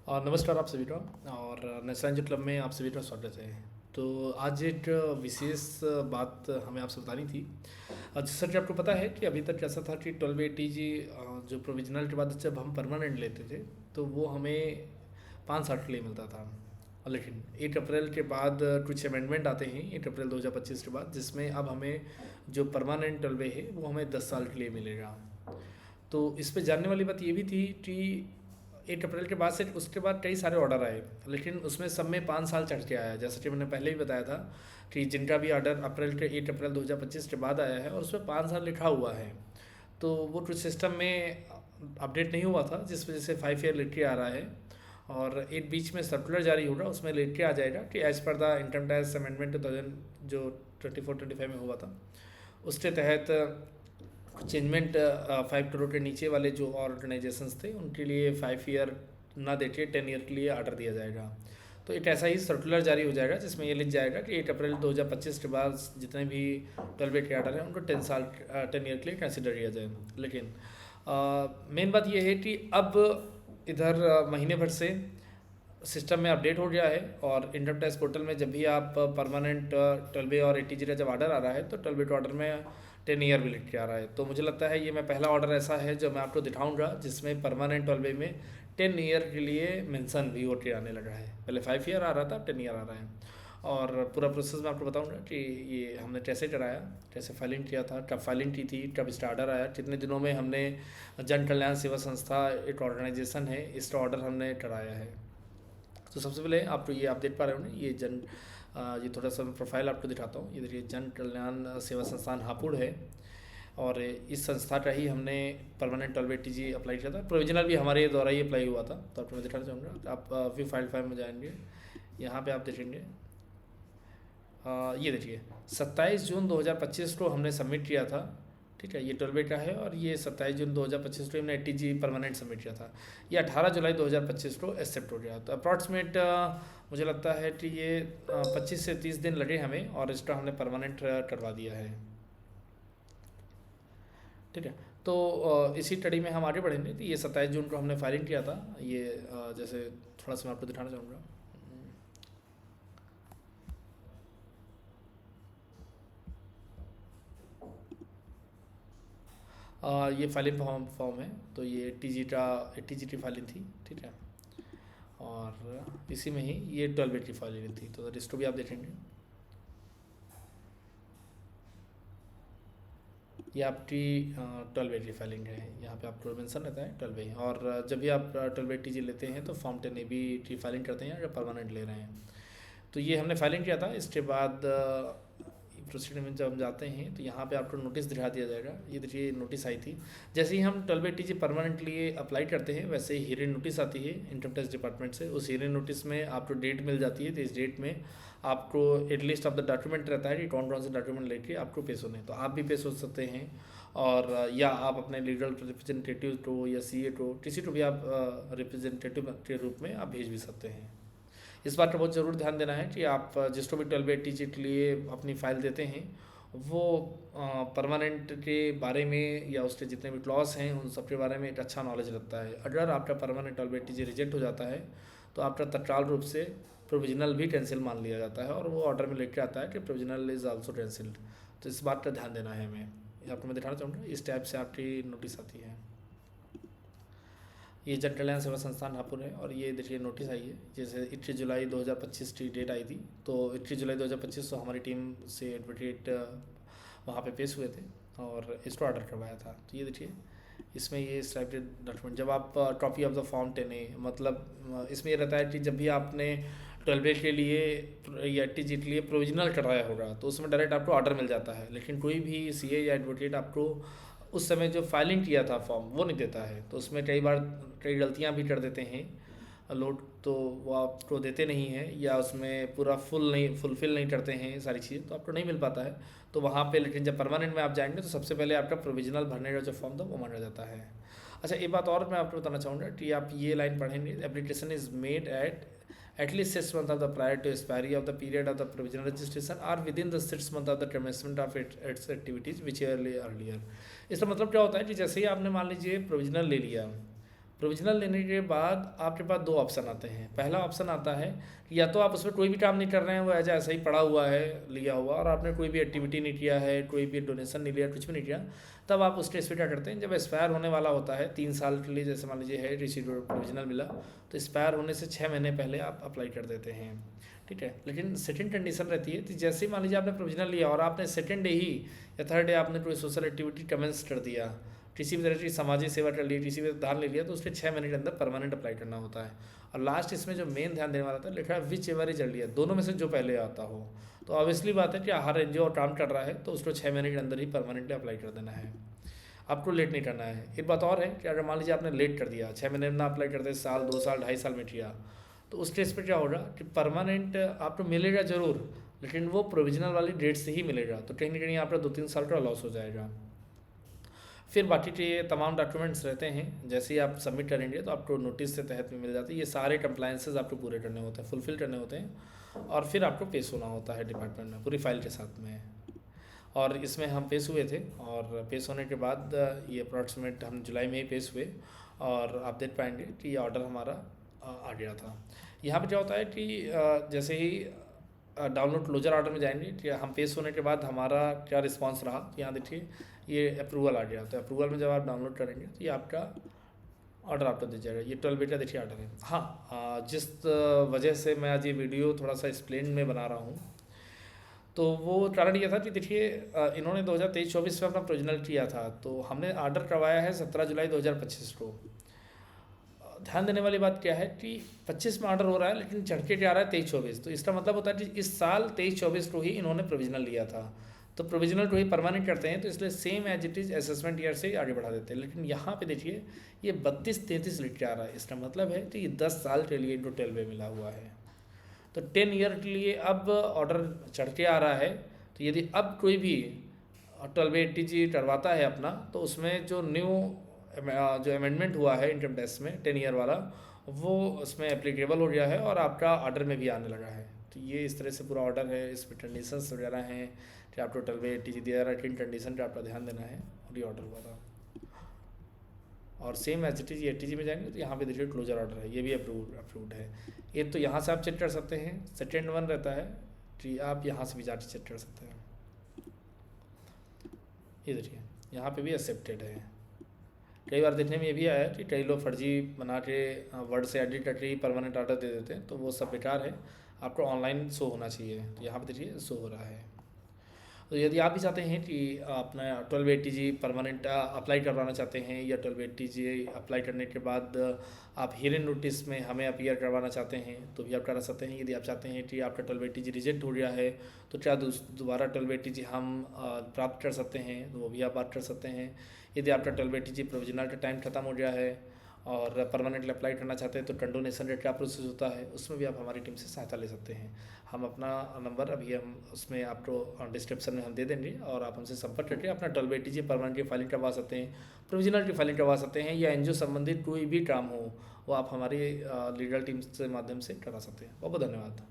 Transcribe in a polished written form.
नमस्कार आप सभी का। और नेशनल एनजीओ क्लब में आप सभी का स्वागत है। तो आज एक विशेष बात हमें आपसे बतानी थी। जैसा कि आपको पता है कि अभी तक ऐसा था कि 1280 जो प्रोविजनल के बाद जब हम परमानेंट लेते थे तो वो हमें 5 साल के लिए मिलता था। लेकिन 1 अप्रैल के बाद कुछ अमेंडमेंट आते हैं 1 अप्रैल 2025 के बाद, जिसमें अब हमें जो परमानेंट 12 है वो हमें 10 साल के लिए मिलेगा। तो इस पे जानने वाली बात ये भी थी कि 1 अप्रैल के बाद से उसके बाद कई सारे ऑर्डर आए, लेकिन उसमें सब में 5 साल चढ़ के आया। जैसा कि मैंने पहले ही बताया था कि जिनका भी ऑर्डर 1 अप्रैल 2025 के बाद आया है और उसमें 5 साल लिखा हुआ है, तो वो कुछ सिस्टम में अपडेट नहीं हुआ था, जिस वजह से 5 ईयर लिख के आ रहा है। और एक बीच में सर्कुलर जारी होगा, उसमें लिख के आ जाएगा कि as per the income tax amendment 2000 जो 24-25 में हुआ था, उसके तहत चेंजमेंट 5 करोड़ के नीचे वाले जो ऑर्गेनाइजेशंस थे उनके लिए 5 ईयर ना देके 10 ईयर के लिए ऑर्डर दिया जाएगा। तो एक ऐसा ही सर्कुलर जारी हो जाएगा जिसमें ये लिख जाएगा कि 1 अप्रैल 2025 के बाद जितने भी 12 के ऑर्डर हैं उनको 10 ईयर के लिए कंसिडर किया जाए। लेकिन मेन बात ये है कि अब इधर महीने भर से सिस्टम में अपडेट हो गया है, और इनकम टैक्स पोर्टल में जब भी आप परमानेंट 12 और 80 का जब ऑर्डर आ रहा है तो 12 के ऑर्डर में 10 ईयर भी लिख के आ रहा है। तो मुझे लगता है ये मैं पहला ऑर्डर ऐसा है जो मैं आपको दिखाऊंगा जिसमें परमानेंट 12 में 10 ईयर के लिए मेंशन भी होके आने लगा है। पहले 5 ईयर आ रहा था, अब 10 ईयर आ रहा है। और पूरा प्रोसेस मैं आपको बताऊंगा कि ये हमने कैसे कराया, कैसे फाइलिंग किया था, कब फाइलिंग की थी, कब इसका ऑर्डर आया, कितने दिनों में हमने जन कल्याण सेवा संस्था एक ऑर्गेनाइजेशन है, इसका ऑर्डर हमने कराया है। तो सबसे पहले आप ये आप देख पा रहे हो ना, ये थोड़ा सा प्रोफाइल आपको दिखाता हूँ। ये देखिए, जन कल्याण सेवा संस्थान हापुड़ है, और इस संस्था का ही हमने परमानेंट 1280 अप्लाई किया था। प्रोविजनल भी हमारे द्वारा ही अप्लाई हुआ था। तो आपको मैं दिखाना चाहूँगा, आप व्यू फाइल फाइल में जाएंगे, यहाँ पे आप देखेंगे। ये देखिए, 27 जून 2025 को हमने सबमिट किया था। ठीक है, ये 12 का है, और ये 27 जून 2025 को हमने 80G परमानेंट सबमिट किया था। ये 18 जुलाई 2025 को एक्सेप्ट हो गया। तो अप्रॉक्सीमेट मुझे लगता है कि ये 25 से 30 दिन लगे हमें, और इसका हमने परमानेंट करवा दिया है। ठीक है, तो इसी कड़ी में हम आगे बढ़ेंगे। तो ये 27 जून को हमने फाइलिंग किया था। ये जैसे थोड़ा सा मैं आपको दिखाना चाहूँगा। ये फाइलिंग फॉर्म है। तो ये टी जी की फाइलिंग थी। ठीक है, और इसी में ही ये 12 की फाइलिंग थी। तो इसको भी आप देखेंगे, ये आपकी 12 की फाइलिंग है। यहाँ पे आपको मेंशन रहता है 12। और जब भी आप 12 लेते हैं तो फॉर्म 10 की फाइलिंग करते हैं अगर परमानेंट ले रहे हैं। तो ये हमने फाइलिंग किया था। इसके बाद प्रोसीडिंग में जब हम जाते हैं तो यहाँ पे आपको नोटिस दिखा दिया जाएगा। ये देखिए, नोटिस आई थी। जैसे ही हम 1280 परमानेंट लिए अप्लाई करते हैं, वैसे ही हियरिंग नोटिस आती है इनकम टैक्स डिपार्टमेंट से। उस हियरिंग नोटिस में आपको डेट मिल जाती है। तो इस डेट में आपको एक लिस्ट ऑफ द डॉक्यूमेंट रहता है कि कौन कौन से डॉक्यूमेंट लेके आपको पेश होने हैं। तो आप भी पेश हो सकते हैं, और या आप अपने लीगल रिप्रेजेंटेटिव को या सीए को, किसी को भी आप रिप्रेजेंटेटिव के रूप में आप भेज भी सकते हैं। इस बात का बहुत ज़रूर ध्यान देना है कि आप जिसको भी 1280 के लिए अपनी फ़ाइल देते हैं, वो परमानेंट के बारे में या उसके जितने भी क्लॉज हैं उन सब के बारे में एक अच्छा नॉलेज रखता है। अगर आपका परमानेंट 1280 रिजेक्ट हो जाता है तो आपका तत्काल रूप से प्रोविजनल भी कैंसिल मान लिया जाता है, और वो ऑर्डर में लिख के आता है कि प्रोविजनल इज़ आल्सो कैंसिल्ड। तो इस बात का ध्यान देना है हमें। ये आपको मैं दिखाना चाहूँगा, इस टाइप से आपकी नोटिस आती है। ये जन कल्याण सेवा संस्थान हापुड़ है, और ये देखिए नोटिस आई है। जैसे 21 जुलाई 2025 की डेट आई थी। तो 21 जुलाई 2025 को हमारी टीम से एडवोकेट वहाँ पे पेश हुए थे और इसको ऑर्डर करवाया था। तो ये देखिए, इसमें ये स्लाइडेड डॉक्यूमेंट, जब आप copy of the form 10A, मतलब इसमें ये रहता है कि जब भी आपने 12 के लिए या टी के लिए प्रोविजनल कराया होगा तो उसमें डायरेक्ट आपको ऑर्डर मिल जाता है। लेकिन कोई भी सीए या एडवोकेट आपको उस समय जो फाइलिंग किया था फॉर्म वो नहीं देता है। तो उसमें कई बार कई गलतियां भी कर देते हैं लोड, तो वो आपको देते नहीं हैं, या उसमें पूरा फुलफिल नहीं करते हैं सारी चीज़ें, तो आपको नहीं मिल पाता है। तो वहाँ पे लेकिन जब परमानेंट में आप जाएंगे तो सबसे पहले आपका प्रोविजनल भरने का जो फॉर्म था वो माना जाता है। अच्छा, एक बात और मैं आपको बताना चाहूँगा कि आप ये लाइन पढ़ेंगे, application is made at least 6 months of the prior to expiry of the period of the provisional registration or within the 6 months of the commencement of its activities which earlier। इसका मतलब क्या होता है कि जैसे ही आपने मान लीजिए प्रोविजनल ले लिया, प्रोविजनल लेने के बाद आपके पास दो ऑप्शन आते हैं। पहला ऑप्शन आता है कि या तो आप उसमें कोई भी काम नहीं कर रहे हैं, वो ऐसा ही पड़ा हुआ है लिया हुआ, और आपने कोई भी एक्टिविटी नहीं किया है, कोई भी डोनेशन नहीं लिया, कुछ भी नहीं किया, तब आप उस स्टेज पे क्या करते हैं, जब एक्सपायर होने वाला होता है 3 साल के लिए, जैसे मान लीजिए है रिसीव प्रोविजनल मिला, तो एक्सपायर होने से 6 महीने पहले आप अप्लाई कर देते हैं। ठीक है, लेकिन सेकंड कंडीशन रहती है कि जैसे ही मान लीजिए आपने प्रोविजनल लिया और आपने सेकंड डे ही या थर्ड डे आपने कोई सोशल एक्टिविटी कमेंस कर दिया, किसी भी तरह की सामाजिक सेवा कर ली, किसी भी दान ले लिया, तो उसके 6 महीने के अंदर परमानेंट अप्लाई करना होता है। और लास्ट इसमें जो मेन ध्यान देने वाला था, लिखा है विच एवर इज अर्लियर, दोनों में से जो पहले आता हो। तो ऑब्वियसली बात है कि हर एनजीओ काम कर रहा है तो उसको 6 महीने के अंदर ही परमानेंटली अप्लाई कर देना है, आपको लेट नहीं करना है। एक बात और है कि अगर मान लीजिए आपने लेट कर दिया, 6 महीने में ना अप्लाई करते, साल 2 साल 2.5 साल में किया, तो उस केस पे क्या होगा कि परमानेंट आपको मिलेगा ज़रूर, लेकिन वो प्रोविजनल वाली डेट से ही मिलेगा, तो कहीं ना कहीं आपका 2-3 साल का लॉस हो जाएगा। फिर बाकी के तमाम डॉक्यूमेंट्स रहते हैं, जैसे ही आप सबमिट करेंगे तो आपको नोटिस के तहत में मिल जाती है। ये सारे कंप्लायंसेस आपको पूरे करने होते हैं, फुलफिल करने होते हैं, और फिर आपको पेश होना होता है डिपार्टमेंट में पूरी फाइल के साथ में। और इसमें हम पेश हुए थे, और पेश होने के बाद ये अप्रॉक्सीमेट हम जुलाई में ही पेश हुए, और आप देख पाएंगे कि ये ऑर्डर हमारा आ गया था। यहाँ पे क्या होता है कि जैसे ही डाउनलोड क्लोजर ऑर्डर में जाएंगे कि हम पेश होने के बाद हमारा क्या रिस्पांस रहा, तो यहाँ देखिए ये अप्रूवल आ गया। तो अप्रूवल में जब आप डाउनलोड करेंगे तो ये आपका ऑर्डर आपको दे जाएगा। ये 12 का देखिए ऑर्डर है। हाँ, जिस वजह से मैं आज ये वीडियो थोड़ा सा एक्सप्लेन में बना रहा हूँ, तो वो कारण ये था कि देखिए इन्होंने 2023-24 में अपना प्रोविजनल किया था, तो हमने ऑर्डर करवाया है 17 जुलाई 2025 को। ध्यान देने वाली बात क्या है कि 25 में ऑर्डर हो रहा है, लेकिन चढ़ के क्या आ रहा है 23-24, तो इसका मतलब होता है कि इस साल 23-24 को ही इन्होंने प्रोविजनल लिया था, तो प्रोविजनल को ही परमानेंट करते हैं, तो इसलिए same as it is assessment year से आगे बढ़ा देते हैं। लेकिन यहाँ पे देखिए ये 32-33 लिख के आ रहा है, इसका मतलब है कि ये 10 साल के लिए इनको 12 मिला हुआ है, तो 10 ईयर के लिए अब ऑर्डर चढ़ के आ रहा है। तो यदि अब कोई भी 1280G करवाता है अपना, तो उसमें जो जो अमेंडमेंट हुआ है इनकम टैक्स में 10 ईयर वाला, वो उसमें एप्लीकेबल हो गया है और आपका ऑर्डर में भी आने लगा है। तो ये इस तरह से पूरा ऑर्डर है, इसमें कंडीशंस वगैरह हैं कि आपको 1280G दिया जा रहा है, किन कंडीशन का आपका ध्यान देना है, और ये ऑर्डर हुआ था। और same H T G ATG में जाएंगे तो यहाँ पे देखिए क्लोजर ऑर्डर है, ये भी अप्रूव्ड है। एक तो यहाँ से आप चेक कर सकते हैं, सेकेंड वन रहता है कि आप यहाँ से भी जाके चेक कर सकते हैं। ये देखिए यहाँ पे भी एक्सेप्टेड है। कई बार देखने में ये भी आया कि कई लोग फर्जी बना के वर्ड से एडिट करके ही परमानेंट ऑर्डर दे देते हैं, तो वो सब बेकार है, आपको ऑनलाइन शो होना चाहिए। तो यहाँ पे देखिए शो हो रहा है। तो यदि आप भी चाहते हैं कि अपना 1280G परमानेंट अप्लाई करवाना चाहते हैं, या 1280G अप्लाई करने के बाद आप हियरिंग नोटिस में हमें अपीयर करवाना चाहते हैं, तो भी आप करा सकते हैं। यदि आप चाहते हैं कि आपका 1280G रिजेक्ट हो गया है, तो क्या दोबारा 1280G हम प्राप्त कर सकते हैं, तो वो भी आप बात कर सकते हैं। यदि आपका 1280G प्रोविजनल का टाइम खत्म हो गया है और परमानेंटली अप्लाई करना चाहते हैं, तो कंडोनेशन का क्या प्रोसेस होता है, उसमें भी आप हमारी टीम से सहायता ले सकते हैं। हम अपना नंबर अभी हम उसमें आपको डिस्क्रिप्शन में हम दे देंगे, और आप हमसे संपर्क करके अपना 1280G परमानेंट की फाइलिंग करवा सकते हैं, प्रोविजनल की फाइलिंग करवा सकते हैं, या एनजीओ संबंधित कोई भी काम हो वो आप हमारी लीगल टीम के माध्यम से करा सकते हैं। बहुत बहुत धन्यवाद।